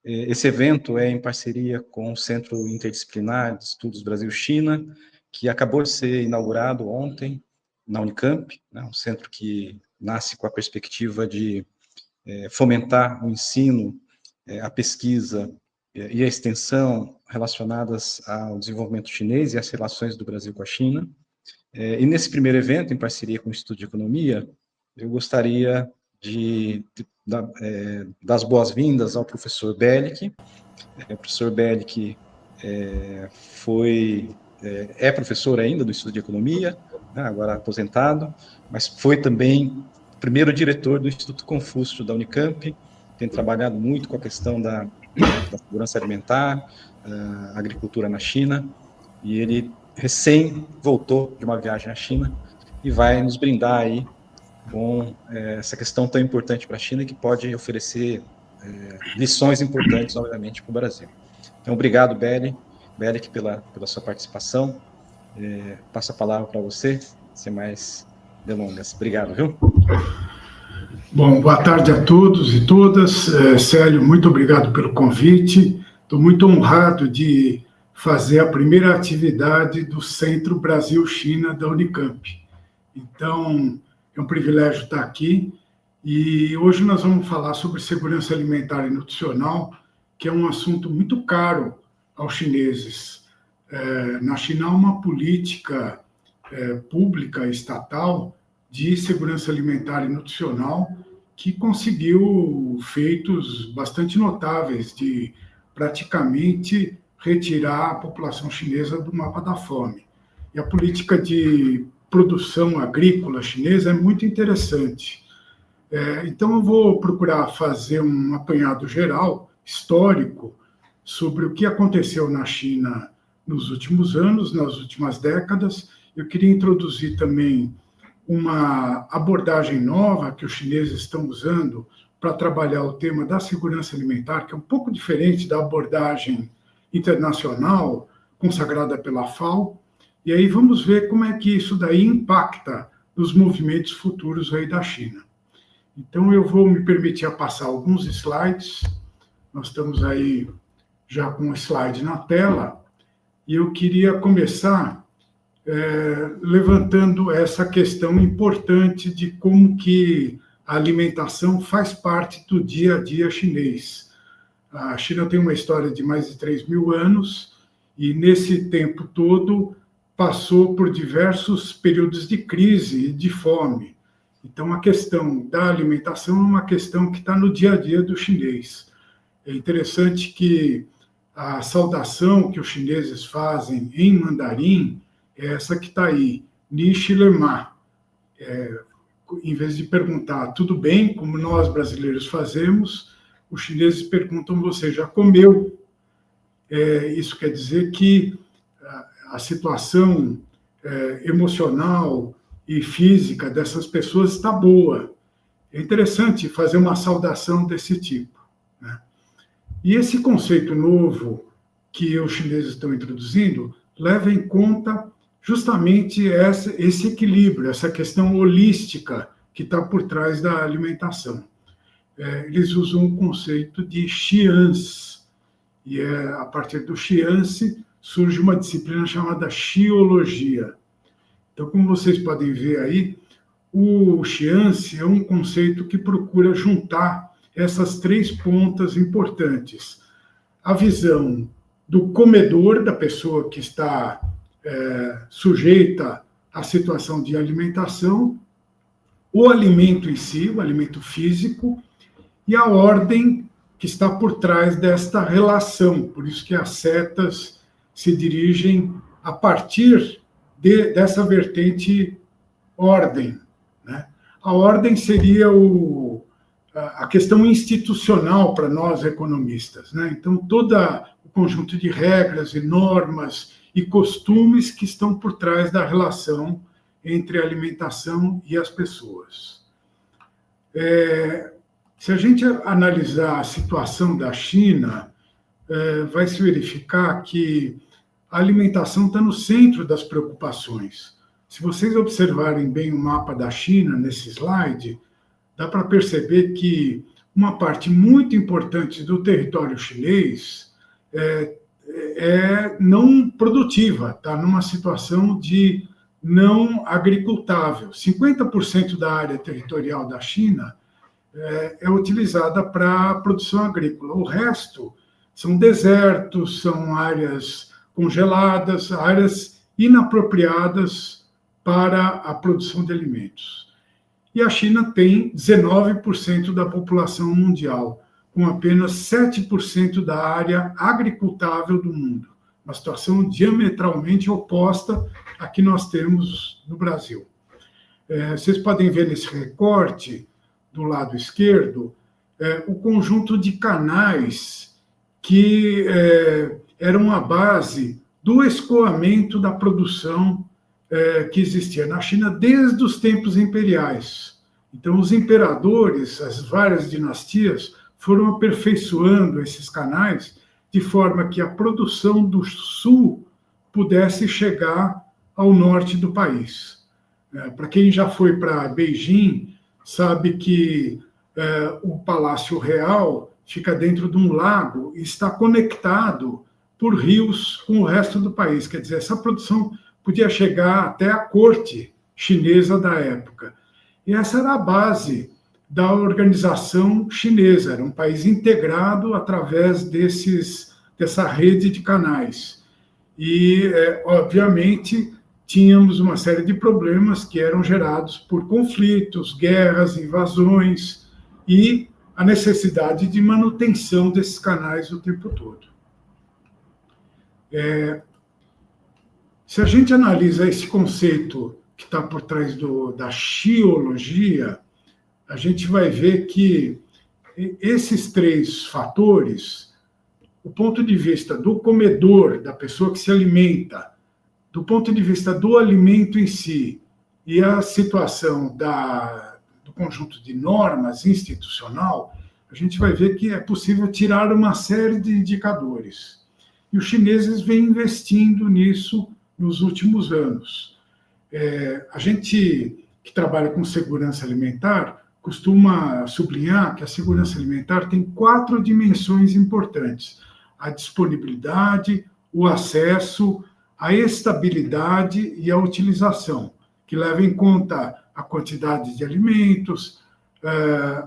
Esse evento é em parceria com o Centro Interdisciplinar de Estudos Brasil-China, que acabou de ser inaugurado ontem na Unicamp, né, um centro que nasce com a perspectiva de fomentar o ensino, a pesquisa e a extensão relacionadas ao desenvolvimento chinês e às relações do Brasil com a China. E nesse primeiro evento, em parceria com o Instituto de Economia, eu gostaria de dar as boas-vindas ao professor Bellick. O professor Bellick é professor ainda do Instituto de Economia, né, agora aposentado, mas foi também o primeiro diretor do Instituto Confúcio da Unicamp, tem trabalhado muito com a questão da segurança alimentar, agricultura na China, e ele recém voltou de uma viagem à China e vai nos brindar aí com essa questão tão importante para a China, que pode oferecer lições importantes, obviamente, para o Brasil. Então, obrigado, Bellick, pela sua participação. Passo a palavra para você, sem mais delongas. Obrigado, viu? Bom, boa tarde a todos e todas. Célio, muito obrigado pelo convite. Estou muito honrado de fazer a primeira atividade do Centro Brasil-China da Unicamp. Então, é um privilégio estar aqui. E hoje nós vamos falar sobre segurança alimentar e nutricional, que é um assunto muito caro aos chineses. Na China há uma política pública, estatal, de segurança alimentar e nutricional, que conseguiu feitos bastante notáveis de praticamente retirar a população chinesa do mapa da fome. E a política de produção agrícola chinesa é muito interessante. Então, eu vou procurar fazer um apanhado geral, histórico, sobre o que aconteceu na China nos últimos anos, nas últimas décadas. Eu queria introduzir também uma abordagem nova que os chineses estão usando para trabalhar o tema da segurança alimentar, que é um pouco diferente da abordagem internacional consagrada pela FAO. E aí vamos ver como é que isso daí impacta nos movimentos futuros aí da China. Então, eu vou me permitir passar alguns slides. Nós estamos aí já com o slide na tela. E eu queria começar levantando essa questão importante de como que a alimentação faz parte do dia a dia chinês. A China tem uma história de mais de 3.000 anos e, nesse tempo todo, passou por diversos períodos de crise e de fome. Então, a questão da alimentação é uma questão que está no dia a dia do chinês. É interessante que a saudação que os chineses fazem em mandarim é essa que está aí, Ni Shi Le Ma. Em vez de perguntar tudo bem, como nós brasileiros fazemos, os chineses perguntam: você já comeu? Isso quer dizer que a situação emocional e física dessas pessoas está boa. É interessante fazer uma saudação desse tipo, né? E esse conceito novo que os chineses estão introduzindo leva em conta justamente esse equilíbrio, essa questão holística que está por trás da alimentação. Eles usam o conceito de Xians, e a partir do Xiance surge uma disciplina chamada Xiologia. Então, como vocês podem ver aí, o Xiance é um conceito que procura juntar essas três pontas importantes: a visão do comedor, da pessoa que está sujeita à situação de alimentação, o alimento em si, o alimento físico, e a ordem que está por trás desta relação. Por isso que as setas se dirigem a partir dessa vertente ordem, né? A ordem seria a questão institucional para nós economistas, né? Então, todo o conjunto de regras e normas e costumes que estão por trás da relação entre a alimentação e as pessoas. Se a gente analisar a situação da China, vai se verificar que a alimentação está no centro das preocupações. Se vocês observarem bem o mapa da China nesse slide, dá para perceber que uma parte muito importante do território chinês é não produtiva, está numa situação de não agricultável. 50% da área territorial da China é utilizada para a produção agrícola. O resto são desertos, são áreas congeladas, áreas inapropriadas para a produção de alimentos. E a China tem 19% da população mundial, com apenas 7% da área agricultável do mundo. Uma situação diametralmente oposta à que nós temos no Brasil. Vocês podem ver nesse recorte, do lado esquerdo, o conjunto de canais que eram a base do escoamento da produção que existia na China desde os tempos imperiais. Então, os imperadores, as várias dinastias, foram aperfeiçoando esses canais de forma que a produção do sul pudesse chegar ao norte do país. Para quem já foi para Beijing, sabe que o Palácio Real fica dentro de um lago e está conectado por rios com o resto do país. Quer dizer, essa produção podia chegar até a corte chinesa da época. E essa era a base da organização chinesa, era um país integrado através dessa rede de canais. E, obviamente, tínhamos uma série de problemas que eram gerados por conflitos, guerras, invasões e a necessidade de manutenção desses canais o tempo todo. Se a gente analisa esse conceito que está por trás da xiologia, a gente vai ver que esses três fatores, do ponto de vista do comedor, da pessoa que se alimenta, do ponto de vista do alimento em si, e a situação do conjunto de normas institucional, a gente vai ver que é possível tirar uma série de indicadores. E os chineses vêm investindo nisso nos últimos anos. A gente que trabalha com segurança alimentar costuma sublinhar que a segurança alimentar tem 4 dimensões importantes: a disponibilidade, o acesso, a estabilidade e a utilização, que leva em conta a quantidade de alimentos,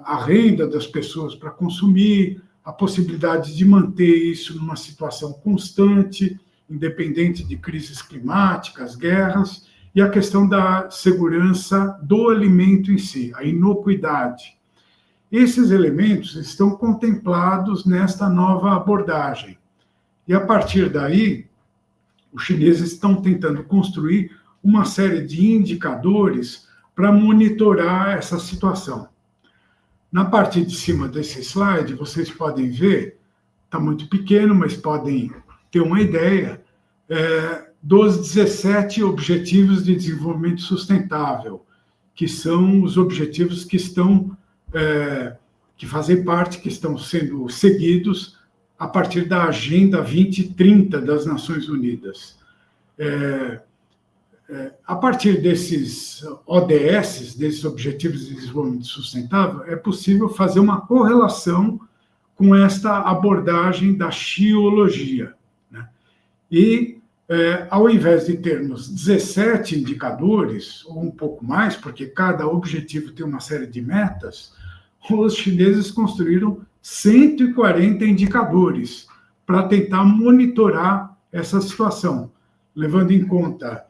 a renda das pessoas para consumir, a possibilidade de manter isso numa situação constante, independente de crises climáticas, guerras, e a questão da segurança do alimento em si, a inocuidade. Esses elementos estão contemplados nesta nova abordagem. E, a partir daí, os chineses estão tentando construir uma série de indicadores para monitorar essa situação. Na parte de cima desse slide, vocês podem ver, está muito pequeno, mas podem ter uma ideia, dos 17 Objetivos de Desenvolvimento Sustentável, que são os objetivos que fazem parte, que estão sendo seguidos a partir da Agenda 2030 das Nações Unidas. A partir desses ODS, desses Objetivos de Desenvolvimento Sustentável, é possível fazer uma correlação com esta abordagem da xiologia, né? E, ao invés de termos 17 indicadores, ou um pouco mais, porque cada objetivo tem uma série de metas, os chineses construíram 140 indicadores para tentar monitorar essa situação, levando em conta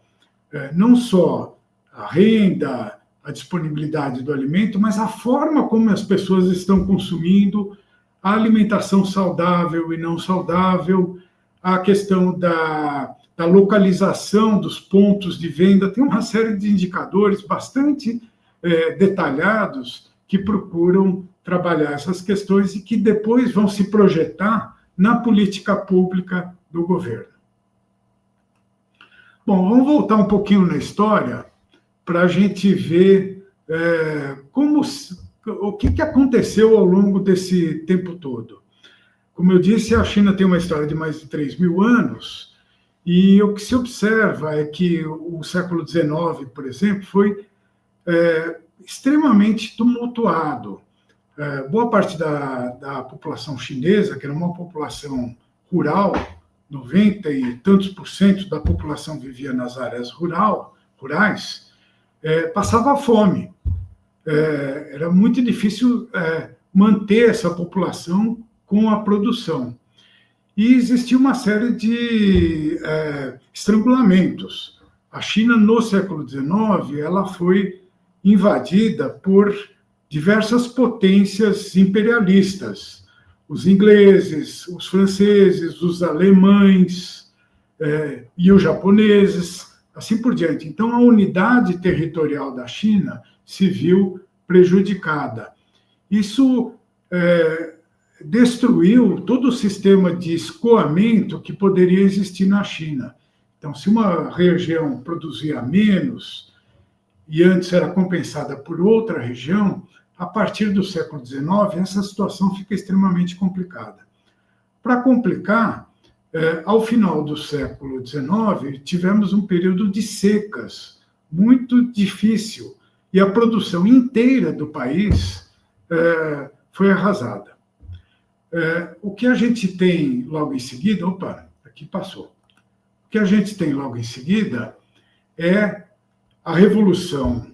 não só a renda, a disponibilidade do alimento, mas a forma como as pessoas estão consumindo, a alimentação saudável e não saudável, a questão da localização dos pontos de venda. Tem uma série de indicadores bastante detalhados que procuram trabalhar essas questões e que depois vão se projetar na política pública do governo. Bom, vamos voltar um pouquinho na história para a gente ver o que aconteceu ao longo desse tempo todo. Como eu disse, a China tem uma história de mais de 3.000 anos, e o que se observa é que o século XIX, por exemplo, foi extremamente tumultuado. boa parte da população chinesa, que era uma população rural, 90 e tantos por cento da população vivia nas áreas rurais, passava fome. Era muito difícil manter essa população com a produção. E existia uma série de estrangulamentos. A China, no século XIX, ela foi invadida por diversas potências imperialistas. Os ingleses, os franceses, os alemães e os japoneses, assim por diante. Então, a unidade territorial da China se viu prejudicada. Isso destruiu todo o sistema de escoamento que poderia existir na China. Então, se uma região produzia menos e antes era compensada por outra região, a partir do século XIX, essa situação fica extremamente complicada. Para complicar, ao final do século XIX, tivemos um período de secas muito difícil e a produção inteira do país foi arrasada. O que a gente tem logo em seguida... Opa, aqui passou. O que a gente tem logo em seguida é a Revolução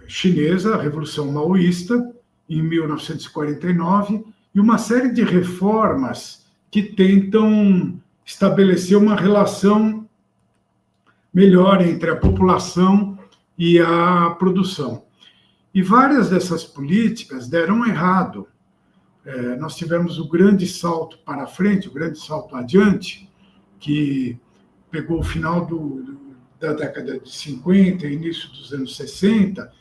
Chinesa, a Revolução Maoísta, em 1949, e uma série de reformas que tentam estabelecer uma relação melhor entre a população e a produção. E várias dessas políticas deram errado. Nós tivemos o grande salto para frente, o grande salto adiante, que pegou o final da década de 50, início dos anos 60,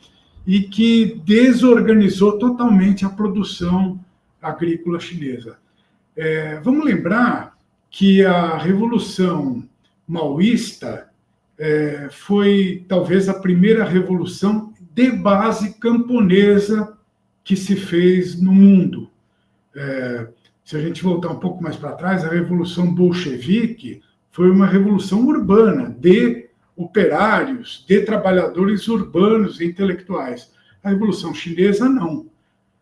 e que desorganizou totalmente a produção agrícola chinesa. Vamos lembrar que a Revolução Maoísta foi talvez a primeira revolução de base camponesa que se fez no mundo. Se a gente voltar um pouco mais para trás, a Revolução Bolchevique foi uma revolução urbana, de operários, de trabalhadores urbanos e intelectuais. A Revolução Chinesa, não.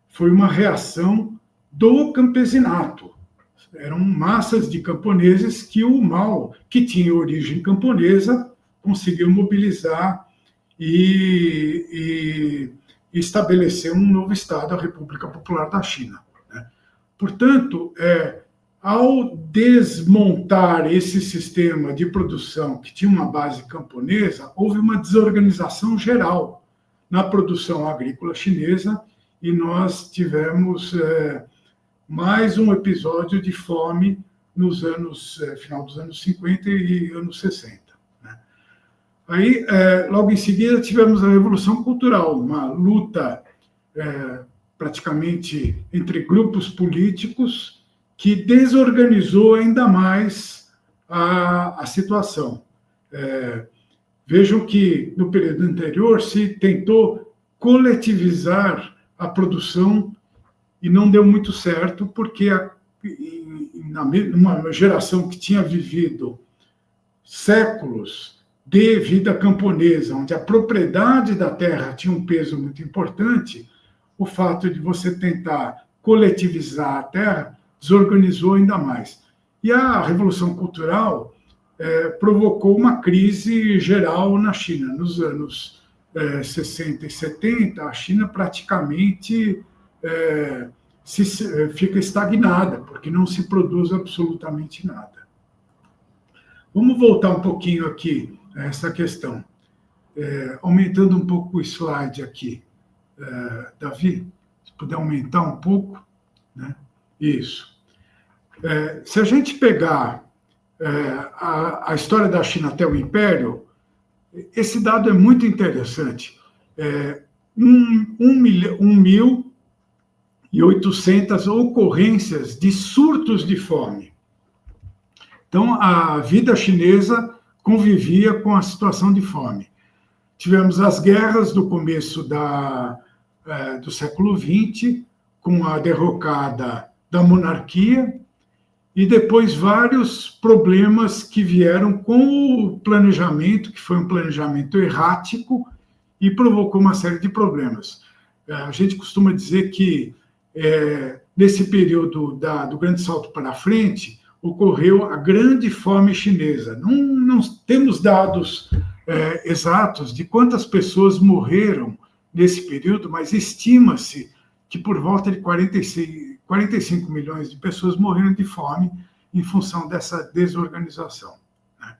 Foi uma reação do campesinato. Eram massas de camponeses que o Mao, que tinha origem camponesa, conseguiu mobilizar e estabelecer um novo Estado, a República Popular da China. Portanto, ao desmontar esse sistema de produção que tinha uma base camponesa, houve uma desorganização geral na produção agrícola chinesa e nós tivemos mais um episódio de fome nos final dos anos 50 e anos 60. Aí, logo em seguida, tivemos a Revolução Cultural, uma luta praticamente entre grupos políticos que desorganizou ainda mais a situação. Vejam que, no período anterior, se tentou coletivizar a produção e não deu muito certo, porque numa geração que tinha vivido séculos de vida camponesa, onde a propriedade da terra tinha um peso muito importante, o fato de você tentar coletivizar a terra desorganizou ainda mais. E a Revolução Cultural provocou uma crise geral na China. Nos anos 60 e 70, a China praticamente fica estagnada, porque não se produz absolutamente nada. Vamos voltar um pouquinho aqui a essa questão. Aumentando um pouco o slide aqui. Davi, se puder aumentar um pouco, né? Isso. Se a gente pegar a história da China até o Império, esse dado é muito interessante. 1.800 ocorrências de surtos de fome. Então, a vida chinesa convivia com a situação de fome. Tivemos as guerras do começo do século XX, com a derrocada da monarquia, e depois vários problemas que vieram com o planejamento, que foi um planejamento errático, e provocou uma série de problemas. A gente costuma dizer que, nesse período do Grande Salto para frente, ocorreu a Grande Fome Chinesa. Não temos dados exatos de quantas pessoas morreram nesse período, mas estima-se que por volta de 45 milhões de pessoas morreram de fome em função dessa desorganização, né?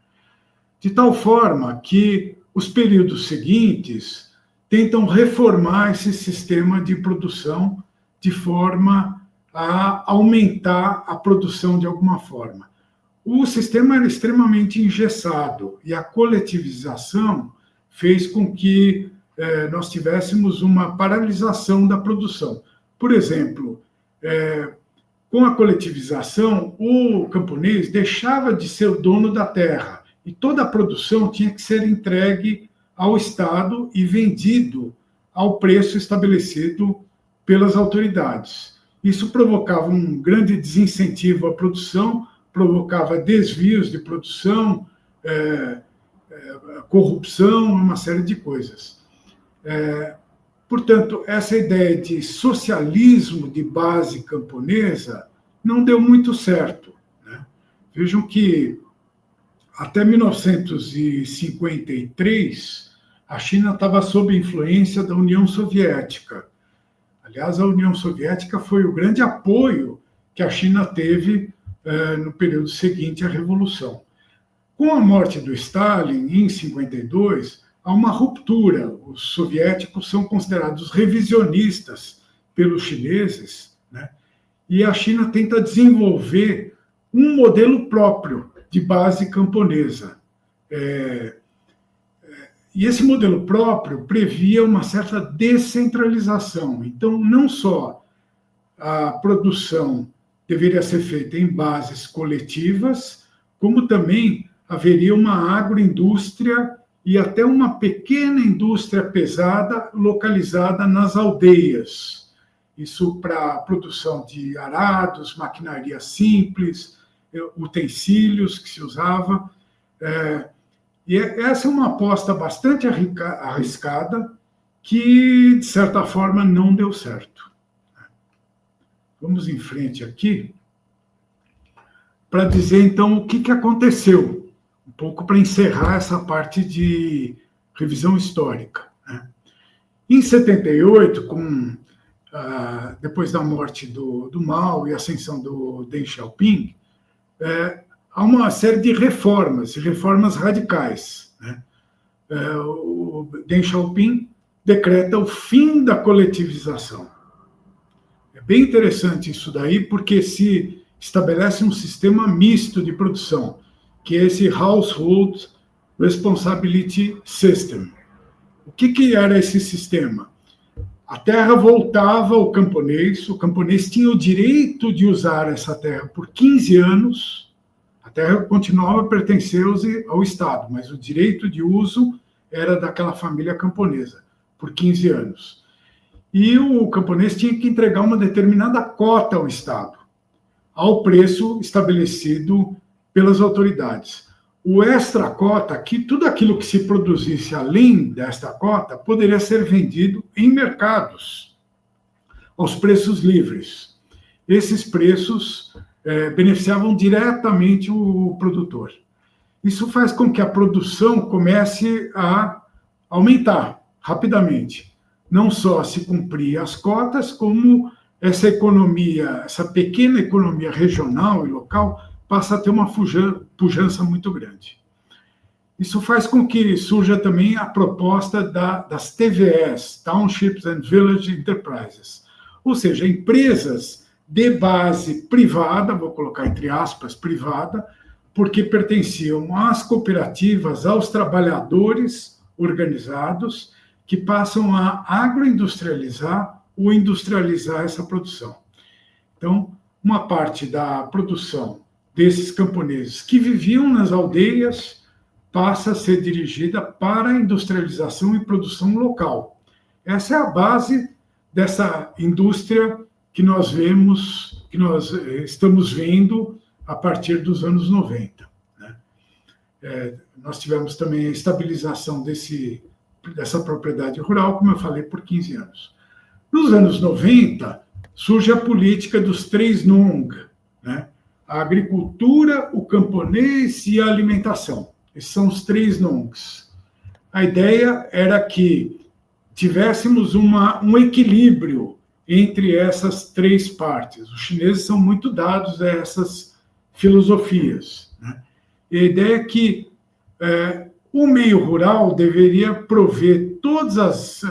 De tal forma que os períodos seguintes tentam reformar esse sistema de produção de forma a aumentar a produção de alguma forma. O sistema era extremamente engessado e a coletivização fez com que nós tivéssemos uma paralisação da produção. Por exemplo, com a coletivização, o camponês deixava de ser o dono da terra e toda a produção tinha que ser entregue ao Estado e vendido ao preço estabelecido pelas autoridades. Isso provocava um grande desincentivo à produção, provocava desvios de produção, corrupção, uma série de coisas. Portanto, essa ideia de socialismo de base camponesa não deu muito certo, né? Vejam que até 1953 a China estava sob influência da União Soviética. Aliás, a União Soviética foi o grande apoio que a China teve no período seguinte à Revolução. Com a morte do Stalin, em 52, há uma ruptura. Os soviéticos são considerados revisionistas pelos chineses, né? E a China tenta desenvolver um modelo próprio de base camponesa. E esse modelo próprio previa uma certa descentralização. Então, não só a produção deveria ser feita em bases coletivas, como também haveria uma agroindústria e até uma pequena indústria pesada localizada nas aldeias. Isso para a produção de arados, maquinaria simples, utensílios que se usava. E essa é uma aposta bastante arriscada que, de certa forma, não deu certo. Vamos em frente aqui para dizer, então, o que aconteceu, um pouco para encerrar essa parte de revisão histórica, né? Em 78, depois da morte do Mao e a ascensão do Deng Xiaoping, há uma série de reformas radicais, né? O Deng Xiaoping decreta o fim da coletivização. É bem interessante isso daí, porque se estabelece um sistema misto de produção, que é esse Household Responsibility System. O que era esse sistema? A terra voltava ao camponês, o camponês tinha o direito de usar essa terra por 15 anos, a terra continuava a pertencer ao Estado, mas o direito de uso era daquela família camponesa, por 15 anos. E o camponês tinha que entregar uma determinada cota ao Estado, ao preço estabelecido pelas autoridades. O extra-cota, tudo aquilo que se produzisse além desta cota, poderia ser vendido em mercados, aos preços livres. Esses preços beneficiavam diretamente o produtor. Isso faz com que a produção comece a aumentar rapidamente. Não só se cumprir as cotas, como essa economia, essa pequena economia regional e local, passa a ter uma pujança muito grande. Isso faz com que surja também a proposta das TVEs, Townships and Village Enterprises, ou seja, empresas de base privada, vou colocar entre aspas, privada, porque pertenciam às cooperativas, aos trabalhadores organizados, que passam a agroindustrializar ou industrializar essa produção. Então, uma parte da produção desses camponeses que viviam nas aldeias passa a ser dirigida para a industrialização e produção local. Essa é a base dessa indústria que nós vemos, que nós estamos vendo a partir dos anos 90. Né? Nós tivemos também a estabilização dessa propriedade rural, como eu falei, por 15 anos. Nos anos 90, surge a política dos 3 Nong, né? A agricultura, o camponês e a alimentação. Esses são os 3 Nongs. A ideia era que tivéssemos um equilíbrio entre essas 3 partes. Os chineses são muito dados a essas filosofias, né? E a ideia é que o meio rural deveria prover todas as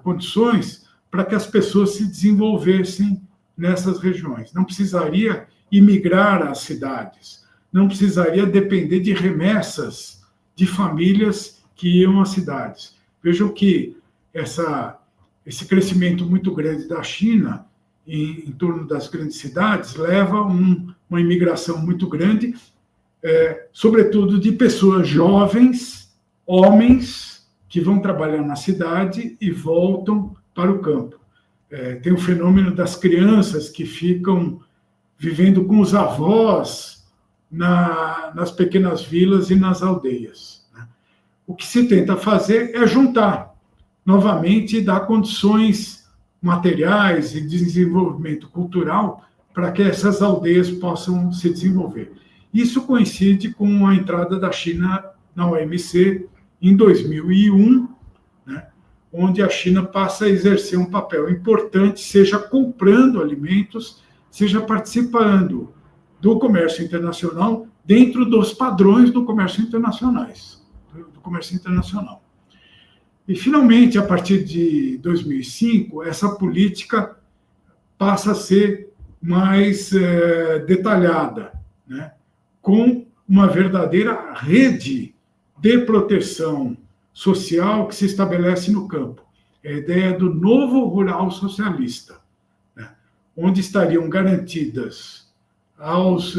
condições para que as pessoas se desenvolvessem nessas regiões. Não precisaria imigrar às cidades, não precisaria depender de remessas de famílias que iam às cidades. Vejam que esse crescimento muito grande da China em torno das grandes cidades leva a uma imigração muito grande, sobretudo de pessoas jovens, homens, que vão trabalhar na cidade e voltam para o campo. Tem o fenômeno das crianças que ficam vivendo com os avós nas pequenas vilas e nas aldeias, né? O que se tenta fazer é juntar novamente e dar condições materiais e de desenvolvimento cultural para que essas aldeias possam se desenvolver. Isso coincide com a entrada da China na OMC em 2001, né, onde a China passa a exercer um papel importante, seja comprando alimentos, seja participando do comércio internacional dentro dos padrões do comércio internacional. E, finalmente, a partir de 2005, essa política passa a ser mais detalhada, né, com uma verdadeira rede de proteção social que se estabelece no campo. É a ideia do novo rural socialista, né, onde estariam garantidos aos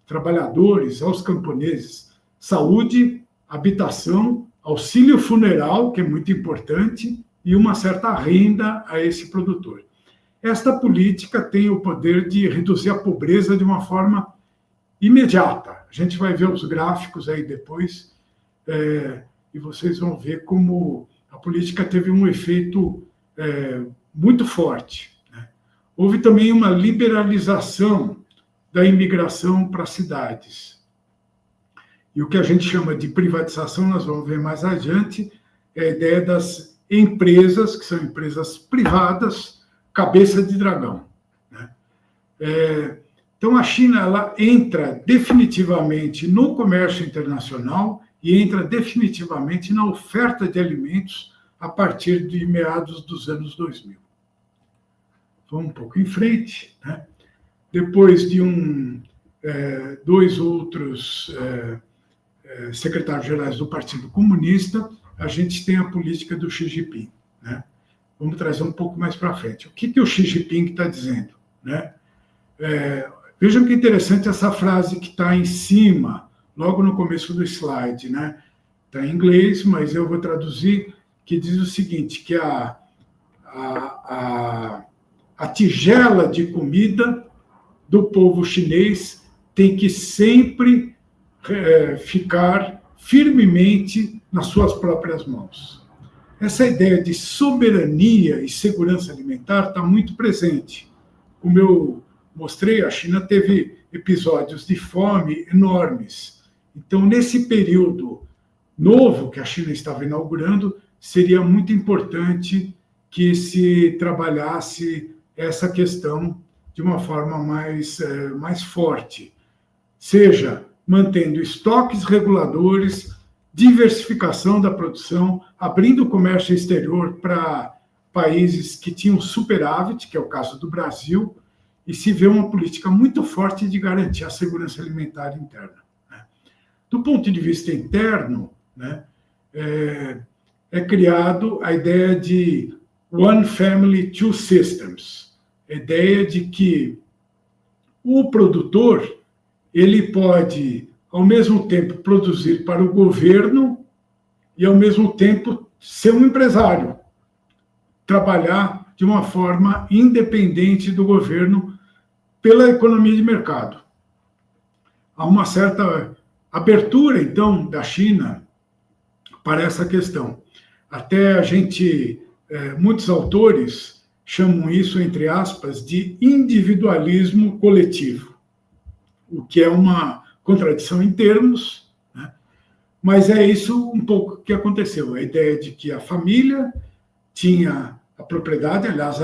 trabalhadores, aos camponeses, saúde, habitação, auxílio funeral, que é muito importante, e uma certa renda a esse produtor. Esta política tem o poder de reduzir a pobreza de uma forma imediata. A gente vai ver os gráficos aí depois, e vocês vão ver como a política teve um efeito muito forte, né? Houve também uma liberalização da imigração para as cidades. E o que a gente chama de privatização, nós vamos ver mais adiante, é a ideia das empresas, que são empresas privadas, cabeça de dragão, né? Então, a China ela entra definitivamente no comércio internacional e entra definitivamente na oferta de alimentos a partir de meados dos anos 2000. Vamos um pouco em frente, né? Depois de dois outros secretários-gerais do Partido Comunista, a gente tem a política do Xi Jinping, né? Vamos trazer um pouco mais para frente. O que o Xi Jinping está dizendo, né? Vejam que interessante essa frase que está em cima, logo no começo do slide, né? Está em inglês, mas eu vou traduzir, que diz o seguinte, que a tigela de comida do povo chinês tem que sempre ficar firmemente nas suas próprias mãos. Essa ideia de soberania e segurança alimentar está muito presente. Como eu mostrei, a China teve episódios de fome enormes. Então, nesse período novo que a China estava inaugurando, seria muito importante que se trabalhasse essa questão de uma forma mais forte, seja mantendo estoques reguladores, diversificação da produção, abrindo o comércio exterior para países que tinham superávit, que é o caso do Brasil, e se vê uma política muito forte de garantir a segurança alimentar interna, né? Do ponto de vista interno, né, é criado a ideia de One Family, Two Systems, a ideia de que o produtor ele pode, ao mesmo tempo, produzir para o governo e, ao mesmo tempo, ser um empresário, trabalhar de uma forma independente do governo pela economia de mercado. Há uma certa abertura, então, da China para essa questão. Até a gente muitos autores chamam isso, entre aspas, de individualismo coletivo, o que é uma contradição em termos, né? Mas é isso um pouco que aconteceu. A ideia de que a família tinha a propriedade, aliás,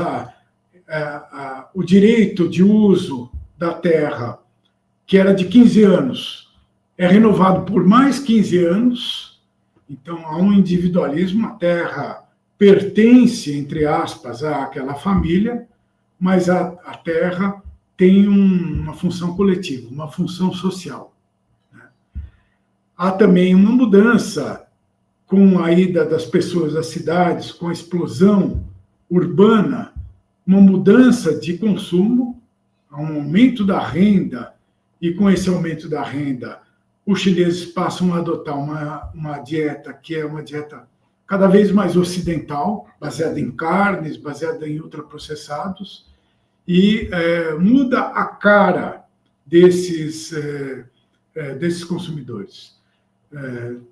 o direito de uso da terra, que era de 15 anos, é renovado por mais 15 anos. Então, há um individualismo, a terra pertence, entre aspas, àquela família, mas a terra tem uma função coletiva, uma função social. Há também uma mudança com a ida das pessoas às cidades, com a explosão urbana, uma mudança de consumo, um aumento da renda, e com esse aumento da renda, os chineses passam a adotar uma dieta que é uma dieta cada vez mais ocidental, baseada em carnes, baseada em ultraprocessados, e muda a cara desses consumidores.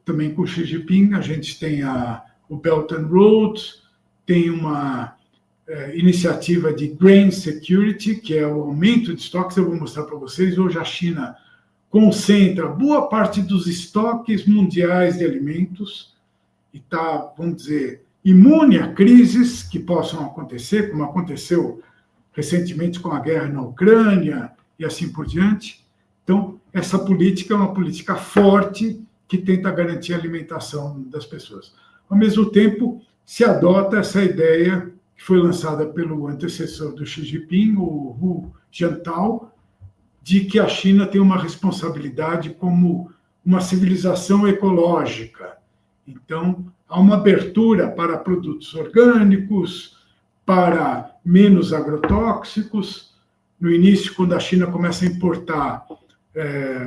Também com Xi Jinping, a gente tem o Belt and Road, tem uma iniciativa de Grain Security, que é o aumento de estoques. Eu vou mostrar para vocês. Hoje a China concentra boa parte dos estoques mundiais de alimentos e está, vamos dizer, imune a crises que possam acontecer, como aconteceu recentemente com a guerra na Ucrânia e assim por diante. Então, essa política é uma política forte que tenta garantir a alimentação das pessoas. Ao mesmo tempo, se adota essa ideia que foi lançada pelo antecessor do Xi Jinping, o Hu Jintao, de que a China tem uma responsabilidade como uma civilização ecológica. Então, há uma abertura para produtos orgânicos, para menos agrotóxicos. No início, quando a China começa a importar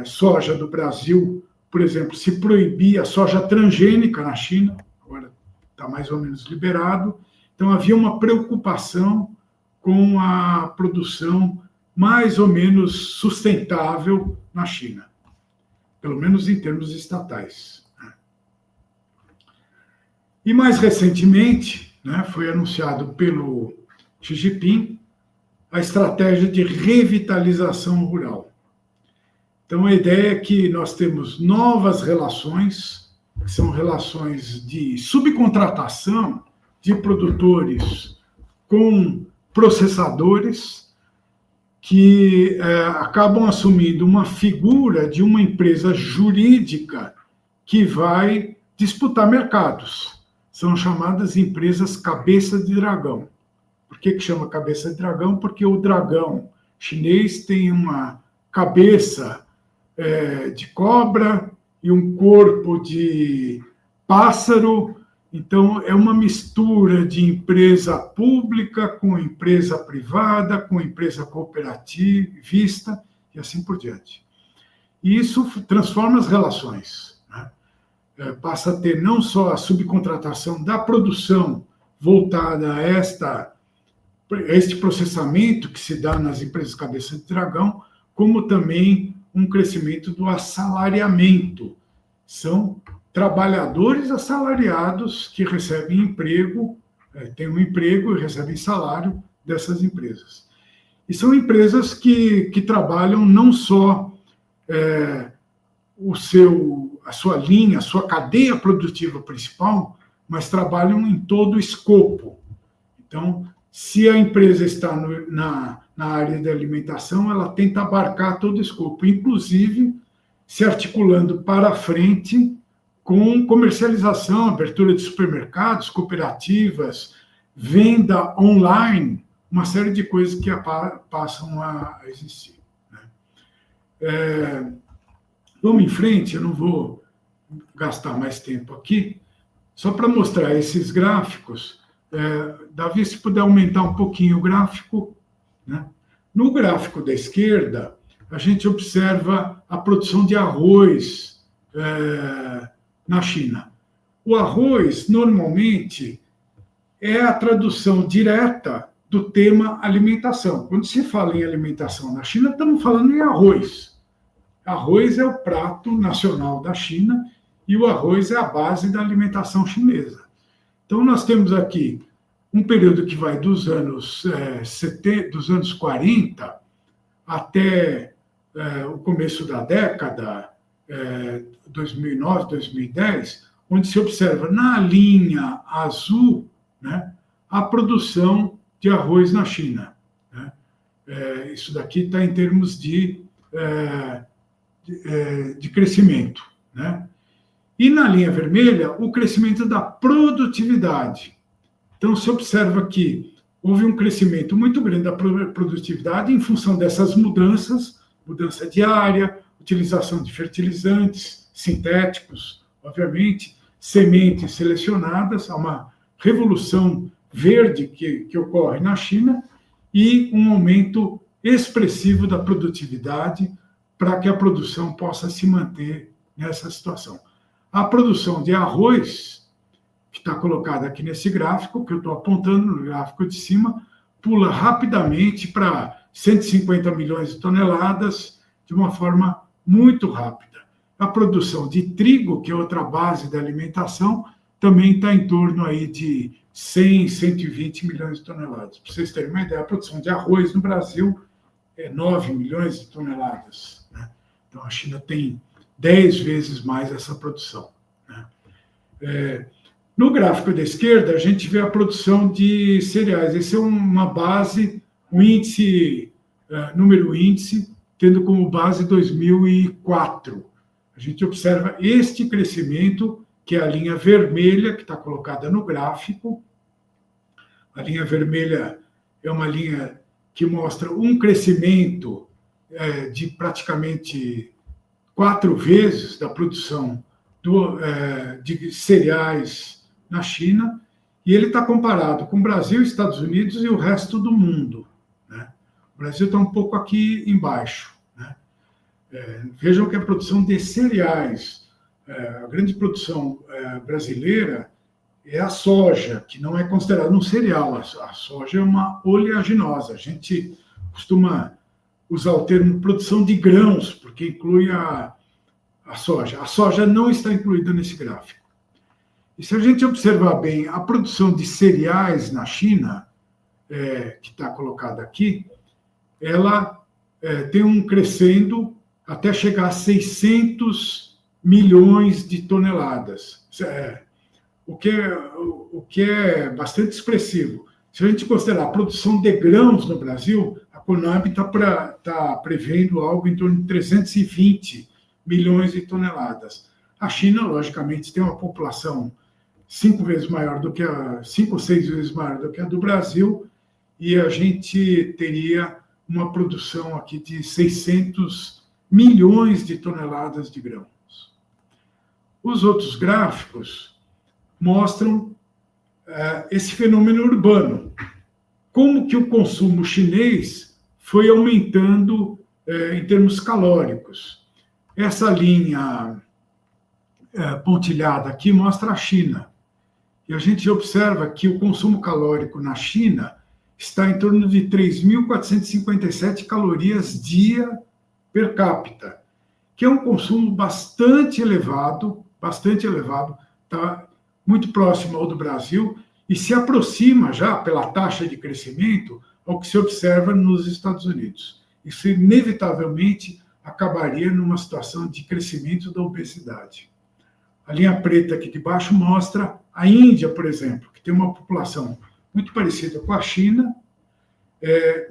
soja do Brasil, por exemplo, se proibia a soja transgênica na China, agora está mais ou menos liberado. Então, havia uma preocupação com a produção mais ou menos sustentável na China, pelo menos em termos estatais. E mais recentemente, foi anunciado pelo Xi Jinping a estratégia de revitalização rural. Então, a ideia é que nós temos novas relações, que são relações de subcontratação de produtores com processadores, que acabam assumindo uma figura de uma empresa jurídica que vai disputar mercados. São chamadas empresas cabeça de dragão. Por que chama cabeça de dragão? Porque o dragão chinês tem uma cabeça de cobra e um corpo de pássaro. Então, é uma mistura de empresa pública com empresa privada, com empresa cooperativista e assim por diante. E isso transforma as relações, passa a ter não só a subcontratação da produção voltada a este processamento que se dá nas empresas cabeça de dragão, como também um crescimento do assalariamento. São trabalhadores assalariados que recebem emprego, têm um emprego e recebem salário dessas empresas. E são empresas que trabalham não só a sua linha, a sua cadeia produtiva principal, mas trabalham em todo o escopo. Então, se a empresa está na área de alimentação, ela tenta abarcar todo o escopo, inclusive se articulando para frente com comercialização, abertura de supermercados, cooperativas, venda online, uma série de coisas que passam a existir. Vamos em frente, eu não vou gastar mais tempo aqui, só para mostrar esses gráficos. Davi, se puder aumentar um pouquinho o gráfico. No gráfico da esquerda, a gente observa a produção de arroz na China. O arroz, normalmente, é a tradução direta do tema alimentação. Quando se fala em alimentação na China, estamos falando em arroz. Arroz é o prato nacional da China e o arroz é a base da alimentação chinesa. Então, nós temos aqui um período que vai dos anos 40 até o começo da década, 2009, 2010, onde se observa na linha azul, né, a produção de arroz na China. Né? Isso daqui está em termos de crescimento. Né? E na linha vermelha, o crescimento da produtividade. Então, se observa que houve um crescimento muito grande da produtividade em função dessas mudanças, mudança de área, utilização de fertilizantes sintéticos, obviamente, sementes selecionadas, há uma revolução verde que ocorre na China e um aumento expressivo da produtividade para que a produção possa se manter nessa situação. A produção de arroz, que está colocada aqui nesse gráfico, que eu estou apontando no gráfico de cima, pula rapidamente para 150 milhões de toneladas, de uma forma muito rápida. A produção de trigo, que é outra base da alimentação, também está em torno aí de 100, 120 milhões de toneladas. Para vocês terem uma ideia, a produção de arroz no Brasil é 9 milhões de toneladas. Né? Então, a China tem 10 vezes mais essa produção. Né? No gráfico da esquerda, a gente vê a produção de cereais. Esse é uma base, um índice, número índice, tendo como base 2004. A gente observa este crescimento, que é a linha vermelha, que está colocada no gráfico. A linha vermelha é uma linha que mostra um crescimento de praticamente 4 vezes da produção de cereais na China, e ele está comparado com o Brasil, Estados Unidos e o resto do mundo. Né? O Brasil está um pouco aqui embaixo. Né? Vejam que a produção de cereais, a grande produção brasileira é a soja, que não é considerada um cereal. A soja é uma oleaginosa. A gente costuma usar o termo produção de grãos, porque inclui a soja. A soja não está incluída nesse gráfico. E se a gente observar bem a produção de cereais na China, que está colocada aqui, ela tem um crescendo até chegar a 600 milhões de toneladas, o que é bastante expressivo. Se a gente considerar a produção de grãos no Brasil, a Conab está prevendo algo em torno de 320 milhões de toneladas. A China, logicamente, tem uma população 5 ou 6 vezes maior do que a do Brasil, e a gente teria uma produção aqui de 600 milhões de toneladas de grãos. Os outros gráficos mostram esse fenômeno urbano, como que o consumo chinês foi aumentando em termos calóricos. Essa linha pontilhada aqui mostra a China. E a gente observa que o consumo calórico na China está em torno de 3.457 calorias dia per capita, que é um consumo bastante elevado, está muito próximo ao do Brasil e se aproxima já, pela taxa de crescimento, ao que se observa nos Estados Unidos. Isso, inevitavelmente, acabaria numa situação de crescimento da obesidade. A linha preta aqui de baixo mostra a Índia, por exemplo, que tem uma população muito parecida com a China,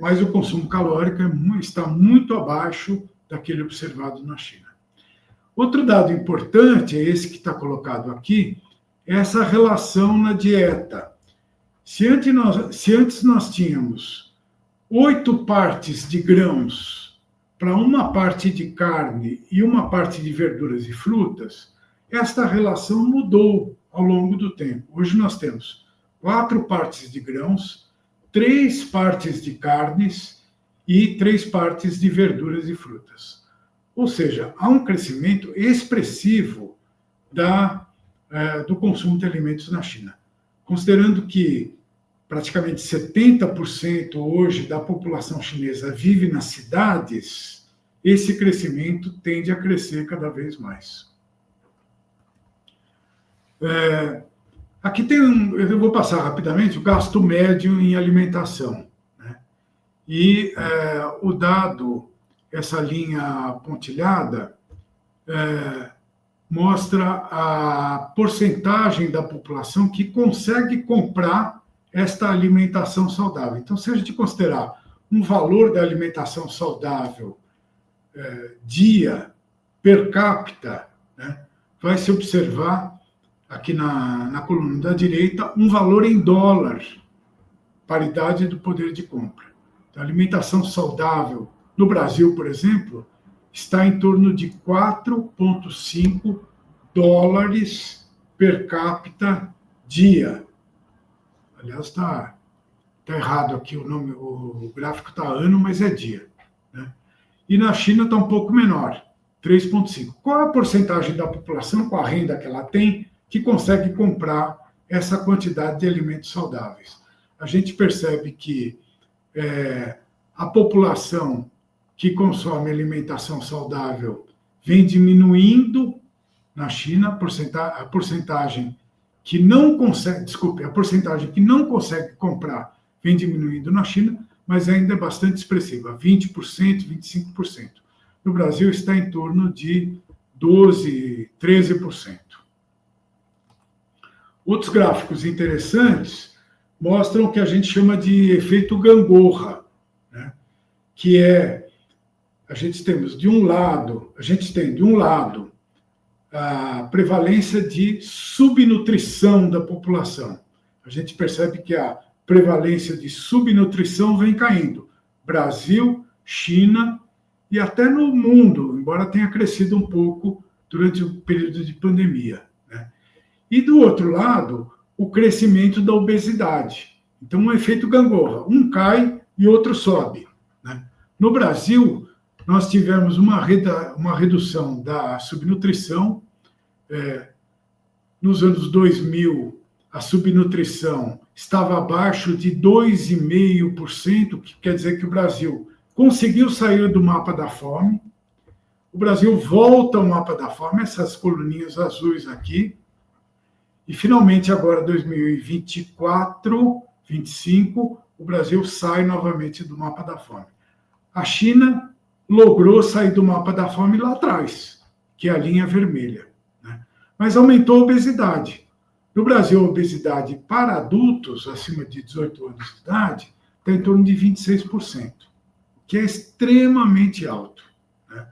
mas o consumo calórico está muito abaixo daquele observado na China. Outro dado importante, é esse que está colocado aqui, é essa relação na dieta. Se antes nós tínhamos 8 partes de grãos para uma parte de carne e uma parte de verduras e frutas, esta relação mudou ao longo do tempo. Hoje nós temos 4 partes de grãos, 3 partes de carnes e 3 partes de verduras e frutas. Ou seja, há um crescimento expressivo do consumo de alimentos na China. Considerando que praticamente 70% hoje da população chinesa vive nas cidades, esse crescimento tende a crescer cada vez mais. Aqui tem eu vou passar rapidamente o gasto médio em alimentação, né? E o dado, essa linha pontilhada, mostra a porcentagem da população que consegue comprar esta alimentação saudável. Então, se a gente considerar um valor da alimentação saudável dia per capita, né, vai se observar aqui na coluna da direita um valor em dólar, paridade do poder de compra. Então, a alimentação saudável no Brasil, por exemplo, está em torno de 4,5 dólares per capita dia. Aliás, está errado aqui o nome, o gráfico está ano, mas é dia, né? E na China está um pouco menor, 3,5. Qual é a porcentagem da população, com a renda que ela tem, que consegue comprar essa quantidade de alimentos saudáveis? A gente percebe que a população que consome alimentação saudável vem diminuindo na China, a porcentagem que não consegue comprar vem diminuindo na China, mas ainda é bastante expressiva, 20%, 25%. No Brasil está em torno de 12%, 13%. Outros gráficos interessantes mostram o que a gente chama de efeito gangorra, né? Que a gente tem de um lado a prevalência de subnutrição da população. A gente percebe que a prevalência de subnutrição vem caindo. Brasil, China e até no mundo, embora tenha crescido um pouco durante o período de pandemia, né? E do outro lado, o crescimento da obesidade. Então, um efeito gangorra. Um cai e outro sobe, né? No Brasil, nós tivemos uma redução da subnutrição. Nos anos 2000, a subnutrição estava abaixo de 2,5%, que quer dizer que o Brasil conseguiu sair do mapa da fome. O Brasil volta ao mapa da fome, essas coluninhas azuis aqui. E, finalmente, agora, 2024, 2025, o Brasil sai novamente do mapa da fome. A China logrou sair do mapa da fome lá atrás, que é a linha vermelha, né? Mas aumentou a obesidade. No Brasil, a obesidade para adultos acima de 18 anos de idade está em torno de 26%, que é extremamente alto, né?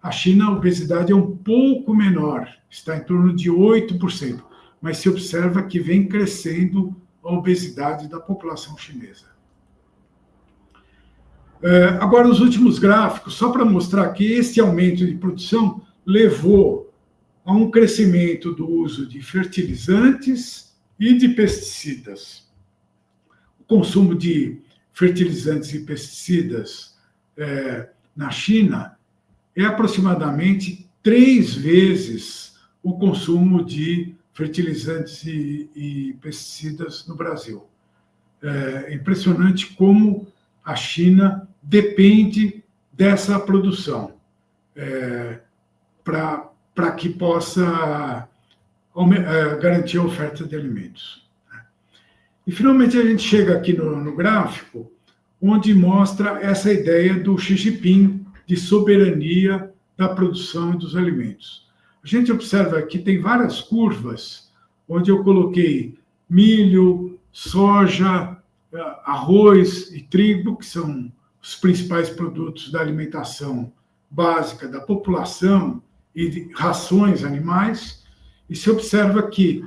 A China, a obesidade é um pouco menor, está em torno de 8%, mas se observa que vem crescendo a obesidade da população chinesa. Agora, os últimos gráficos, só para mostrar que esse aumento de produção levou a um crescimento do uso de fertilizantes e de pesticidas. O consumo de fertilizantes e pesticidas na China é aproximadamente 3 vezes o consumo de fertilizantes e pesticidas no Brasil. É impressionante como a China depende dessa produção para que possa garantir a oferta de alimentos. E, finalmente, a gente chega aqui no gráfico, onde mostra essa ideia do Xi Jinping de soberania da produção e dos alimentos. A gente observa que tem várias curvas, onde eu coloquei milho, soja, arroz e trigo, que são os principais produtos da alimentação básica da população e de rações animais, e se observa que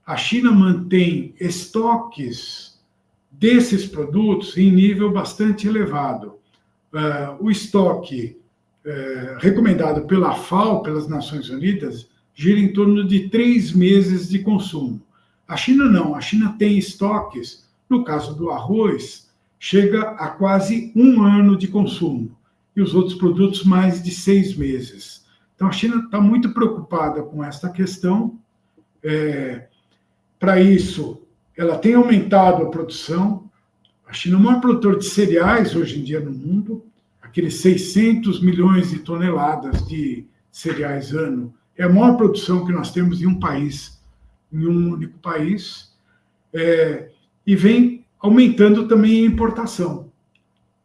a China mantém estoques desses produtos em nível bastante elevado. O estoque recomendado pela FAO, pelas Nações Unidas, gira em torno de 3 meses de consumo. A China não, a China tem estoques, no caso do arroz, chega a quase 1 ano de consumo, e os outros produtos mais de 6 meses. Então, a China está muito preocupada com esta questão. Para isso, ela tem aumentado a produção. A China é o maior produtor de cereais hoje em dia no mundo. Aqueles 600 milhões de toneladas de cereais ano é a maior produção que nós temos em um país em um único país, e vem aumentando também a importação.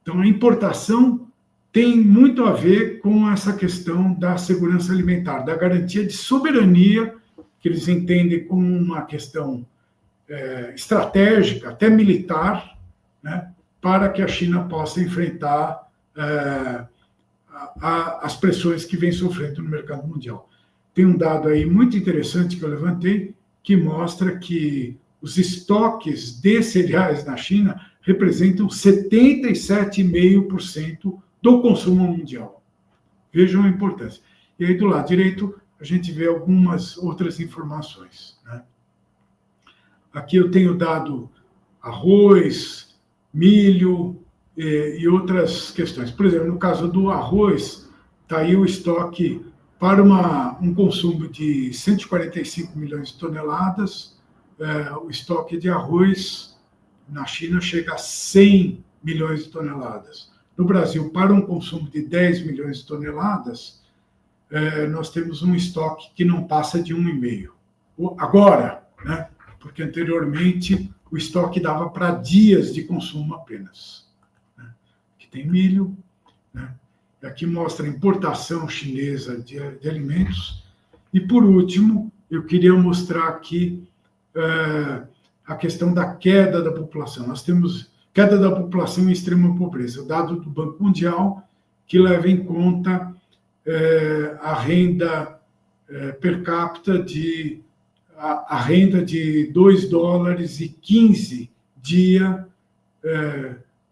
Então, a importação tem muito a ver com essa questão da segurança alimentar, da garantia de soberania, que eles entendem como uma questão estratégica, até militar, né, para que a China possa enfrentar as pressões que vem sofrendo no mercado mundial. Tem um dado aí muito interessante que eu levantei, que mostra que os estoques de cereais na China representam 77,5% do consumo mundial. Vejam a importância. E aí, do lado direito, a gente vê algumas outras informações, né? Aqui eu tenho dado arroz, milho e outras questões. Por exemplo, no caso do arroz, está aí o estoque para um consumo de 145 milhões de toneladas. O estoque de arroz na China chega a 100 milhões de toneladas. No Brasil, para um consumo de 10 milhões de toneladas, nós temos um estoque que não passa de 1,5. Agora, né? Porque anteriormente o estoque dava para dias de consumo apenas. Né? Aqui tem milho, né? E aqui mostra a importação chinesa de alimentos. E, por último, eu queria mostrar aqui a questão da queda da população. Nós temos queda da população em extrema pobreza, o dado do Banco Mundial, que leva em conta a renda per capita a renda de $2,15 dia,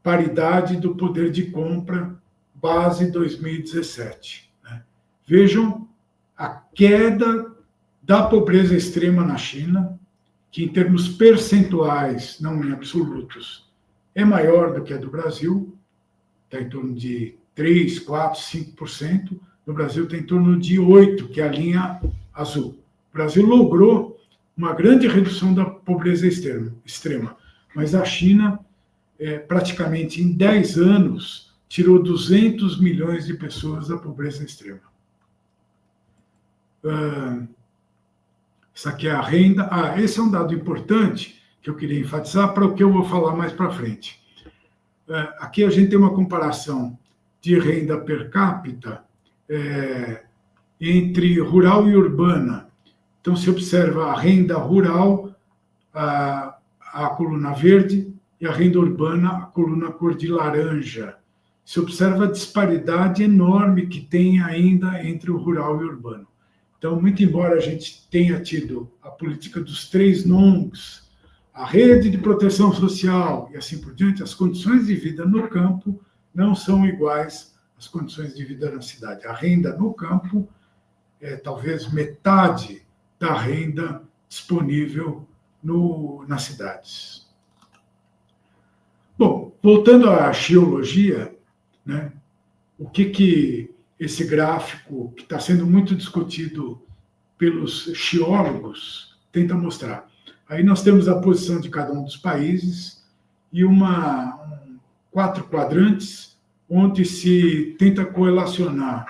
paridade do poder de compra, base 2017. Né? Vejam a queda da pobreza extrema na China, que em termos percentuais, não em absolutos, é maior do que a do Brasil, está em torno de 3, 4, 5%. No Brasil está em torno de 8%, que é a linha azul. O Brasil logrou uma grande redução da pobreza extrema, mas a China, praticamente em 10 anos, tirou 200 milhões de pessoas da pobreza extrema. Essa aqui é a renda. Esse é um dado importante que eu queria enfatizar para o que eu vou falar mais para frente. Aqui a gente tem uma comparação de renda per capita entre rural e urbana. Então, se observa a renda rural, a coluna verde, e a renda urbana, a coluna cor de laranja. Se observa a disparidade enorme que tem ainda entre o rural e o urbano. Então, muito embora a gente tenha tido a política dos 3 NONGs, a rede de proteção social e assim por diante, as condições de vida no campo não são iguais às condições de vida na cidade. A renda no campo é talvez metade da renda disponível nas cidades. Bom, voltando à geologia, né, o que esse gráfico, que está sendo muito discutido pelos geólogos, tenta mostrar? Aí nós temos a posição de cada um dos países e 4 quadrantes, onde se tenta correlacionar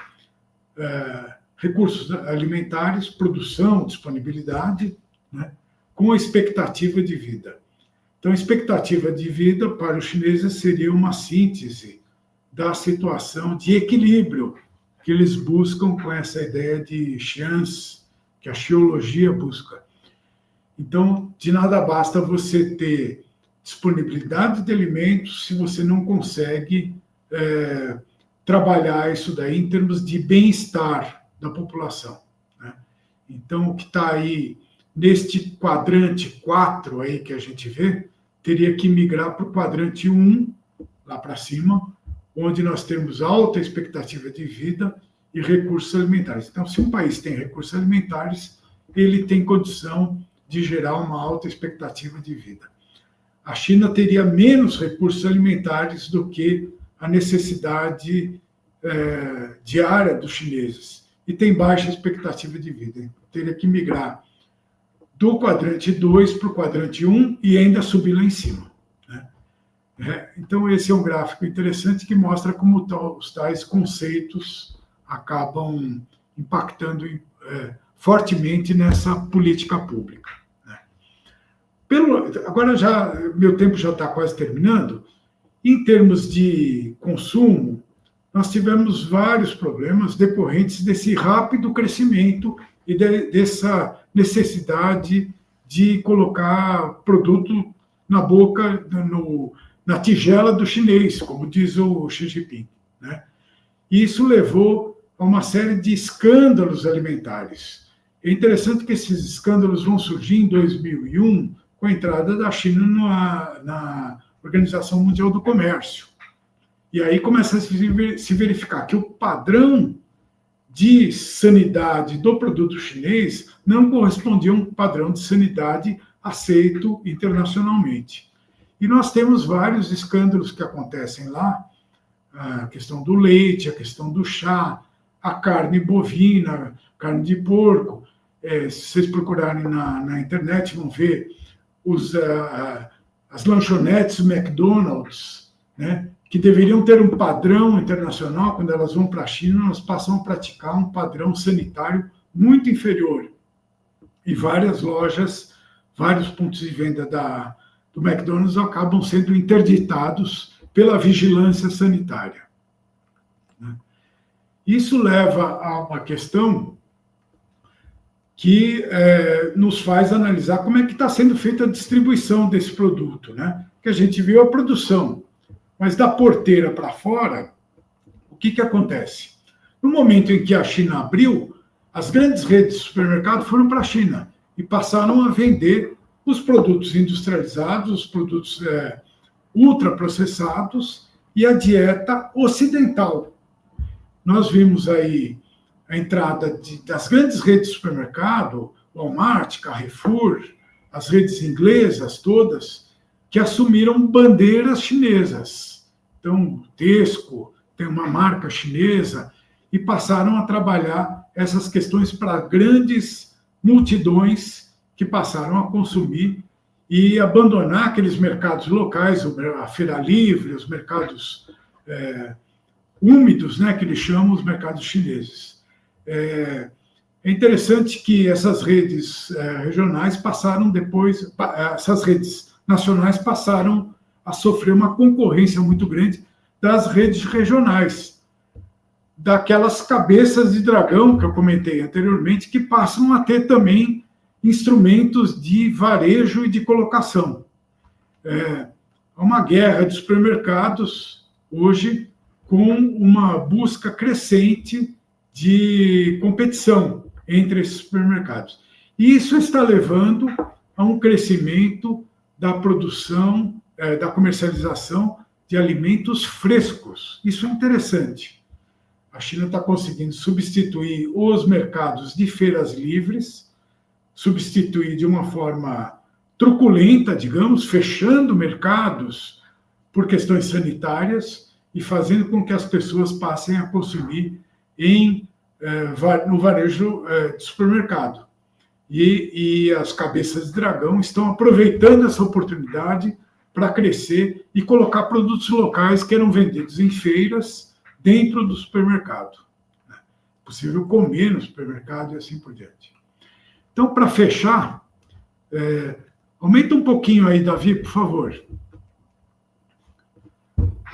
recursos alimentares, produção, disponibilidade, né, com a expectativa de vida. Então, a expectativa de vida para os chineses seria uma síntese da situação de equilíbrio que eles buscam com essa ideia de chance que a geologia busca. Então, de nada basta você ter disponibilidade de alimentos se você não consegue trabalhar isso daí em termos de bem-estar da população. Né? Então, o que está aí neste quadrante 4 aí que a gente vê, teria que migrar para o quadrante 1, lá para cima, onde nós temos alta expectativa de vida e recursos alimentares. Então, se um país tem recursos alimentares, ele tem condição de gerar uma alta expectativa de vida. A China teria menos recursos alimentares do que a necessidade diária dos chineses e tem baixa expectativa de vida. Teria que migrar do quadrante 2 para o quadrante 1 e ainda subir lá em cima. Né? Então, esse é um gráfico interessante que mostra como os tais conceitos acabam impactando fortemente nessa política pública. Agora meu tempo já está quase terminando. Em termos de consumo, nós tivemos vários problemas decorrentes desse rápido crescimento e dessa necessidade de colocar produto na boca, na tigela do chinês, como diz o Xi Jinping, né? E isso levou a uma série de escândalos alimentares. É interessante que esses escândalos vão surgir em 2001, com a entrada da China na Organização Mundial do Comércio. E aí começa a se verificar que o padrão de sanidade do produto chinês não correspondia a um padrão de sanidade aceito internacionalmente. E nós temos vários escândalos que acontecem lá, a questão do leite, a questão do chá, a carne bovina, carne de porco. Se vocês procurarem na internet, vão ver as lanchonetes McDonald's, né, que deveriam ter um padrão internacional. Quando elas vão para a China, elas passam a praticar um padrão sanitário muito inferior. E várias lojas, vários pontos de venda do McDonald's acabam sendo interditados pela vigilância sanitária. Isso leva a uma questão que nos faz analisar como é que está sendo feita a distribuição desse produto, né? Que a gente viu a produção, mas da porteira para fora, o que acontece? No momento em que a China abriu, as grandes redes de supermercado foram para a China e passaram a vender os produtos industrializados, os produtos ultraprocessados e a dieta ocidental. Nós vimos aí a entrada das grandes redes de supermercado, Walmart, Carrefour, as redes inglesas todas, que assumiram bandeiras chinesas. Então, Tesco tem uma marca chinesa e passaram a trabalhar essas questões para grandes multidões que passaram a consumir e abandonar aqueles mercados locais, a Feira Livre, os mercados úmidos, né, que eles chamam os mercados chineses. É interessante que essas redes regionais passaram depois, essas redes nacionais passaram a sofrer uma concorrência muito grande das redes regionais, daquelas cabeças de dragão que eu comentei anteriormente, que passam a ter também instrumentos de varejo e de colocação. Há uma guerra de supermercados hoje com uma busca crescente de competição entre esses supermercados. E isso está levando a um crescimento da produção, da comercialização de alimentos frescos. Isso é interessante. A China está conseguindo substituir os mercados de feiras livres, substituir de uma forma truculenta, digamos, fechando mercados por questões sanitárias e fazendo com que as pessoas passem a consumir no varejo de supermercado. E as cabeças de dragão estão aproveitando essa oportunidade para crescer e colocar produtos locais que eram vendidos em feiras dentro do supermercado. É possível comer no supermercado e assim por diante. Então, para fechar, aumenta um pouquinho aí, Davi, por favor.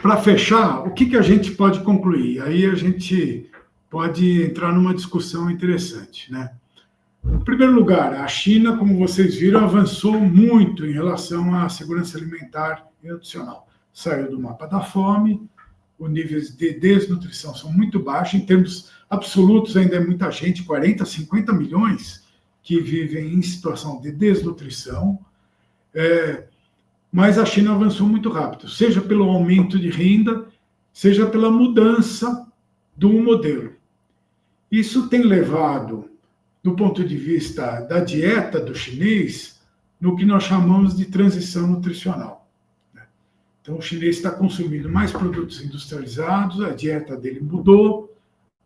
Para fechar, o que a gente pode concluir? Aí a gente pode entrar numa discussão interessante, né? Em primeiro lugar, a China, como vocês viram, avançou muito em relação à segurança alimentar e nutricional. Saiu do mapa da fome, os níveis de desnutrição são muito baixos, em termos absolutos ainda é muita gente, 40, 50 milhões que vivem em situação de desnutrição, mas a China avançou muito rápido, seja pelo aumento de renda, seja pela mudança do modelo. Isso tem levado, do ponto de vista da dieta do chinês, no que nós chamamos de transição nutricional. Então, o chinês está consumindo mais produtos industrializados, a dieta dele mudou,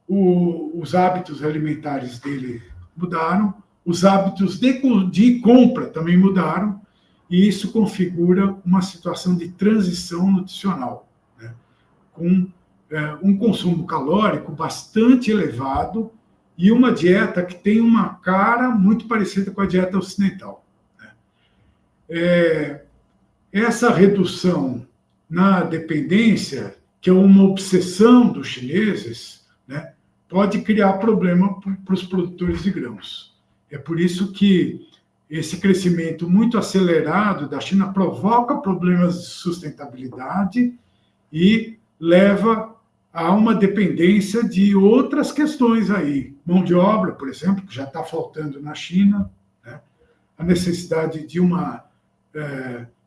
os hábitos alimentares dele mudaram, os hábitos de compra também mudaram, e isso configura uma situação de transição nutricional, né? Com um consumo calórico bastante elevado e uma dieta que tem uma cara muito parecida com a dieta ocidental, né? essa redução na dependência, que é uma obsessão dos chineses, né, pode criar problema para os produtores de grãos. É por isso que esse crescimento muito acelerado da China provoca problemas de sustentabilidade e leva a uma dependência de outras questões aí. Mão de obra, por exemplo, que já está faltando na China, né? A necessidade de uma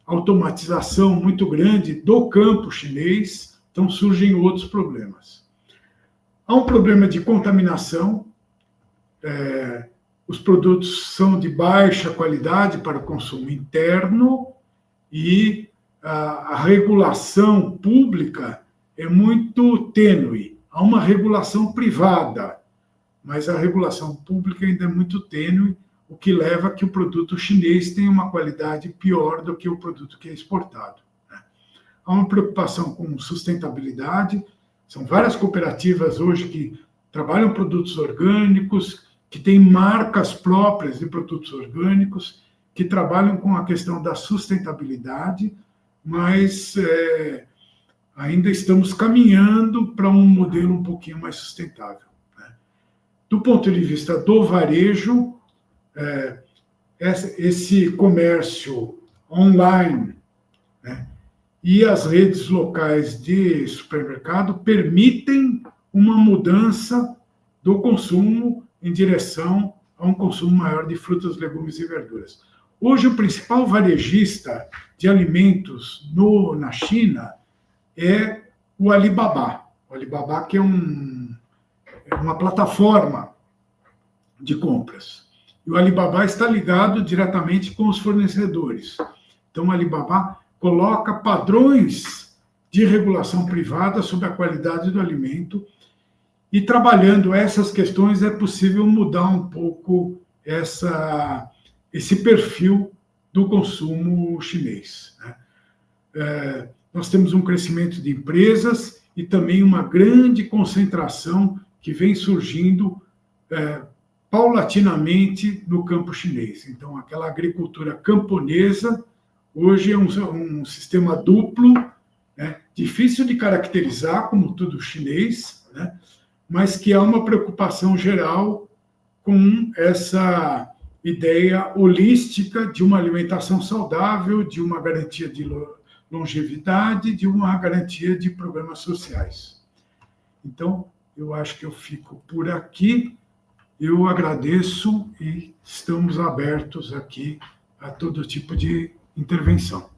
automatização muito grande do campo chinês, então surgem outros problemas. Há um problema de contaminação, os produtos são de baixa qualidade para o consumo interno e a regulação pública é muito tênue. Há uma regulação privada, mas a regulação pública ainda é muito tênue, o que leva a que o produto chinês tenha uma qualidade pior do que o produto que é exportado. Há uma preocupação com sustentabilidade, são várias cooperativas hoje que trabalham produtos orgânicos, que têm marcas próprias de produtos orgânicos, que trabalham com a questão da sustentabilidade, mas ainda estamos caminhando para um modelo um pouquinho mais sustentável. Do ponto de vista do varejo, esse comércio online, né, e as redes locais de supermercado permitem uma mudança do consumo em direção a um consumo maior de frutas, legumes e verduras. Hoje, o principal varejista de alimentos na China é o Alibaba. O Alibaba, que é uma plataforma de compras. E o Alibaba está ligado diretamente com os fornecedores. Então, o Alibaba coloca padrões de regulação privada sobre a qualidade do alimento e, trabalhando essas questões, é possível mudar um pouco esse perfil do consumo chinês. Nós temos um crescimento de empresas e também uma grande concentração que vem surgindo paulatinamente no campo chinês. Então, aquela agricultura camponesa hoje é um sistema duplo, né, difícil de caracterizar como tudo chinês, né, mas que há uma preocupação geral com essa ideia holística de uma alimentação saudável, de uma garantia de longevidade, de uma garantia de programas sociais. Então, eu acho que eu fico por aqui. Eu agradeço e estamos abertos aqui a todo tipo de intervenção.